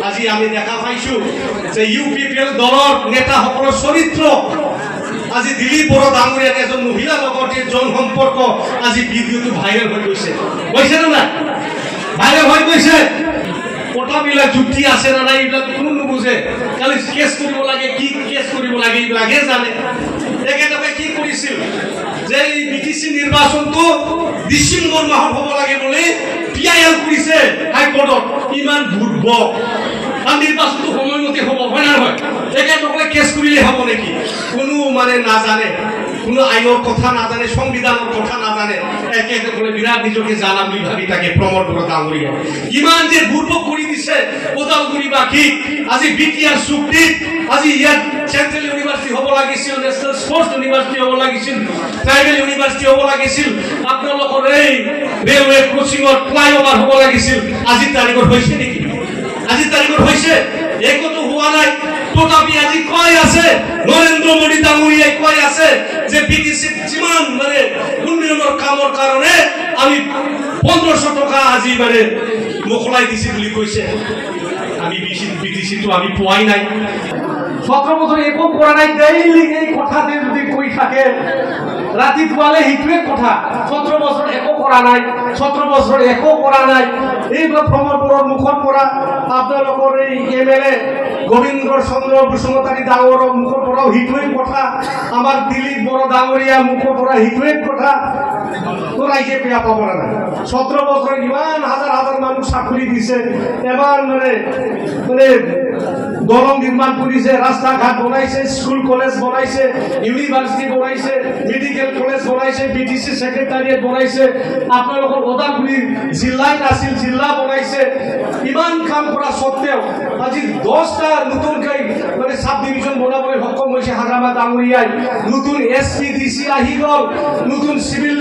আজি আমি দেখা পাইছো যে ইউপিপিএল দলৰ নেতাসকলৰ চৰিত্ৰ আজি দিলীপ বড়ো ডাঙৰীয়াৰ এজন মহিলা লগত জন সম্পৰ্ক আজি ভিডিঅ'টো ভাইৰেল হৈ গৈছে নে নাই ভাইৰেল হৈ গৈছে কথাবিলাক যুক্তি আছে না নাই এইবিলাক কোনো নুবুজে খালি কেছ কৰিব লাগে কি কেছ কৰিব লাগে এইবিলাকে জানে তেখেতে কি কৰিছিল যে এই বিটিসি নিৰ্বাচনটো ডিসেম্বৰ মাহত হ'ব লাগে বুলি পিআইএল কৰিছে হাইকোৰ্টত ইমান ভুটব নিৰ্বাচনটো সময়মতে হ'ব হয় না হয় তেখেতসকলে কেছ কৰিলে হ'ব নেকি কোনো মানে নাজানে কোনো আইনৰ কথা নাজানে সংবিধানৰ কথা নাজানে তেখেতসকলে বিৰাট নিজকে জানা বুলি ভাবি তাকে প্ৰমোদ বড়ো ডাঙৰীয়া ইমান যে ভুটব কৰি দিছে ওদালগুৰিবাসী আজি বিটিআৰ চুক্তিত আজি ইয়াত সেন্ট্ৰেল ইউনিভাৰ্চিটি হ'ব লাগিছিল নেশ্যনেল স্পৰ্টছ ইউনিভাৰ্চিটি হ'ব লাগিছিল ট্ৰাইবেল ইউনিভাৰ্চিটি হ'ব লাগিছিল আপোনালোকৰ এই ৰেলৱে ক্ৰচিঙৰ ফ্লাইঅভাৰ হ'ব লাগিছিল আজি তাৰিখত হৈছে নেকি আজি তাৰিখত হৈছে একতো হোৱা নাই তথাপি আজি কৈ আছে নৰেন্দ্ৰ মোদী ডাঙৰীয়াই কৈ আছে যে বিটিসি যিমান মানে উন্নয়নৰ কামৰ কাৰণে আমি 1500 টকা আজি মানে মোকলাই দিছি বুলি কৈছে আমি বিটিসিটো আমি পোৱাই নাই 17 বছৰ একো কৰা নাই ডেইলি এই কথাতে যদি কৈ থাকে ৰাতি দুৱালে হিটুৱে কথা 17 বছৰ একো কৰা নাই 17 বছৰ একো কৰা নাই এইবিলাক প্ৰমোদ বড়োৰ মুখৰ পৰা আপোনালোকৰ এই এমএলএ গোবিন্দ চন্দ্ৰ বসুমতাৰী ডাঙৰৰ মুখৰ পৰাও হিটুৱে কথা আমাৰ দিলীপ বড়ো ডাঙৰীয়া মুখৰ পৰা হিটুৱে কথা তো ৰাইজে বেয়া পাব নাই 17 বছৰ ইমান হাজাৰ হাজাৰ মানুহ চাকৰি দিছে এবাৰ মানে দলং নিৰ্মাণ কৰিছে ৰাস্তা ঘাট বনাইছে স্কুল কলেজ বনাইছে ইউনিভাৰ্চিটি বনাইছে মেডিকেল কলেজ বনাইছে বিটিসি সেক্ৰেটাৰিয়েট বনাইছে আপোনালোকৰ ওদালগুৰি জিলাই নাছিল জিলা বনাইছে ইমান কাম কৰা সত্ত্বেও আজি 10টা নতুনকৈ মানে সাব ডিভিজন বনাবলৈ সক্ষম হৈছে হাগ্ৰামা ডাঙৰীয়াই নতুন এসপিডিসি আহি গল নতুন সিভিল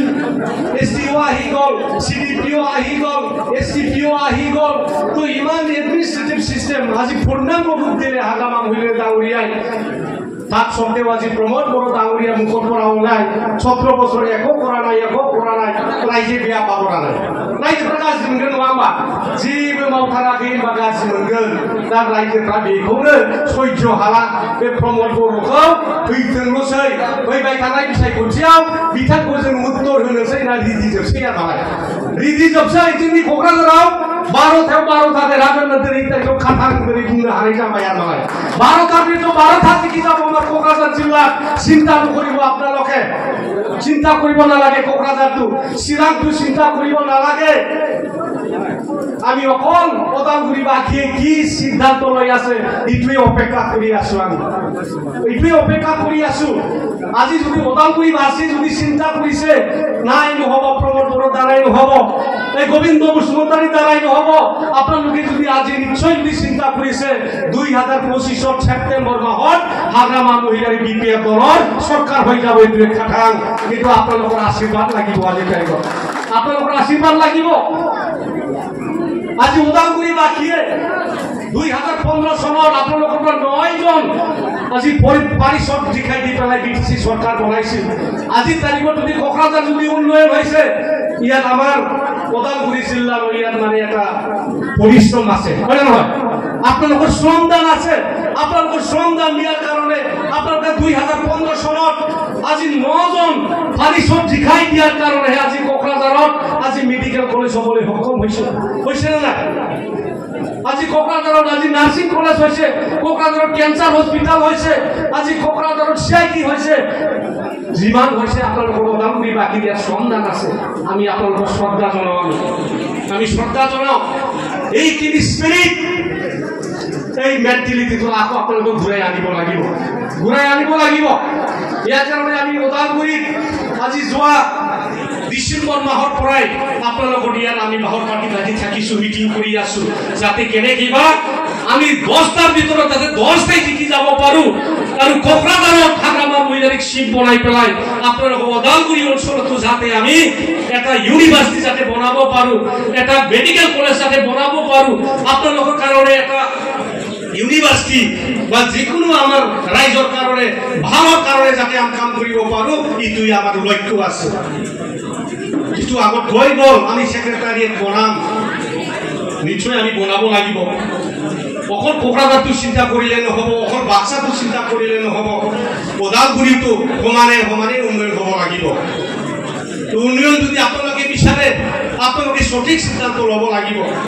এসটিও আহি গল সিডিপিও আহি গল এসটিপিও আহি গল তো ইমান এডমিনিষ্ট্ৰেটিভ সিস্টেম আজি পূৰ্ণাংগ ৰূপ দিলে হাগ্ৰামা মহিলা ডাঙৰীয়াই তাত সত্ত্বেও আজি প্ৰমোদ বড়ো ডাঙৰীয়া মুখৰ পৰা ওলাই 17 বছৰ একো কৰা নাই ৰাইজে বেয়া পাব নাই रायजोफ्रा गाज्रि मोनगोन नङा होमबा जेबो मावथाराखै होनबा गाज्रि मोनगोन दा रायजोफ्रा बेखौनो सह्य हाला बे प्रमोद बर'खौ फैथोंल'सै फैबाय थानाय बिसायख'थियाव बिथांखौ जों उत्तर होनोसै ना रिदि जोबसै आरोलाय रिदि जोबसै जोंनि क'क्राझाराव 12थायाव 12था देरहागोन दिनै तारिखआव खाथां दिनै बुंनो हानाय जाबाय आरोलाय 12थार ভিতৰত 12था जिखि যাব আমাৰ क'क्राझार जिल्ला চিন্তা নকৰিব আপোনালোকে চিন্তা কৰিব নালাগে क'क्राझारটো চিৰাংটো চিন্তা কৰিব নালাগে আমি অকল ওদালগুৰিবাসীয়ে কি সিদ্ধান্ত লৈ আছে এইটোৱে অপেক্ষা কৰি আছো আমি এইটোৱে অপেক্ষা কৰি আছো আজি যদি ওদালগুৰিবাসী যদি চিন্তা কৰিছে নাই নহব প্ৰমোদ বড়োৰ দ্বাৰাই নহব এই গোবিন্দ বসুমতাৰীৰ দ্বাৰাই নহব আপোনালোকে যদি আজি নিশ্চয় যদি চিন্তা কৰিছে 2025 ছেপ্টেম্বৰ মাহত হাগ্ৰামা মহিলাৰ বিপিএফ দলৰ চৰকাৰ হৈ যাব এইটোৱে খাটাং কিন্তু আপোনালোকৰ আশীৰ্বাদ লাগিব আজি তাৰিখত আপোনালোকৰ আশীৰ্বাদ লাগিব আজি ওদালগুৰিবাসীয়ে 2015 চনত আপোনালোকৰ 9 জন আজি পাৰিষদ জিকাই দি পেলাই বিটিসি চৰকাৰ বনাইছিল আজি তাৰিখত যদি কক্ৰাঝাৰ যদি উন্নয়ন হৈছে ইয়াত আমাৰ ওদালগুৰি জিলাৰ ইয়াত মানে এটা পৰিশ্ৰম আছে হয় না নহয় আপোনালোকৰ শ্ৰমদান আছে আপোনালোকৰ শ্ৰমদান দিয়াৰ কাৰণে আপোনালোকে 2015 চনত আজি 9 জন পাৰিষদ জিকাই দিয়াৰ কাৰণে আজি কক্ৰাঝাৰত আজি মেডিকেল কলেজ হ'বলৈ সক্ষম হৈছে না নাই আজি কোকৰাঝাৰত আজি নাৰ্ছিং কলেজ হৈছে কোকৰাঝাৰত ক্যান্সাৰ হস্পিটাল হৈছে আজি কোকৰাঝাৰত সিআইটি হৈছে যিমান হৈছে আপোনালোকৰ ওদালগুৰিবাসী দিয়া শ্ৰমদান আছে আমি আপোনালোকৰ শ্ৰদ্ধা জনাও আমি শ্ৰদ্ধা জনাও এই তিনি স্পিৰিট এই মেন্টালিটিটো আকৌ আপোনালোকক ঘূৰাই আনিব লাগিব ইয়াৰ কাৰণে আমি ওদালগুৰিত আজি যোৱা ডিসেম্বৰ মাহৰ পৰাই আপোনালোকৰ ইয়াত আমি বাহৰ পাৰ্টি আজি থাকিছো মিটিং কৰি আছো যাতে কেনে কিবা আমি 10টাৰ ভিতৰত যাতে 10টাই জিকি যাব পাৰো আৰু কোকৰাঝাৰত হাগ্ৰামা মহিলাৰিক চিপ বনাই পেলাই আপোনালোকৰ ওদালগুৰি অঞ্চলতো যাতে আমি এটা ইউনিভাৰ্চিটি যাতে বনাব পাৰো এটা মেডিকেল কলেজ যাতে বনাব পাৰো আপোনালোকৰ কাৰণে এটা ইউনিভাৰ্চিটি বা যিকোনো আমাৰ ৰাইজৰ কাৰণে ভালৰ কাৰণে যাতে আমি কাম কৰিব পাৰো ইটোই আমাৰ লক্ষ্য আছে যিটো আগত হৈ গ'ল আমি সেক্ৰেটাৰিয়েট বনাম নিশ্চয় আমি বনাব লাগিব কোকৰাঝাৰটো চিন্তা কৰিলে নহ'ব, অকল বাক্সাটো চিন্তা কৰিলে নহ'ব, ওদালগুৰিটো সমানে সমানে উন্নয়ন হ'ব লাগিব। উন্নয়ন যদি আপোনালোকে বিচাৰে আপোনালোকে সঠিক সিদ্ধান্ত ল'ব লাগিব।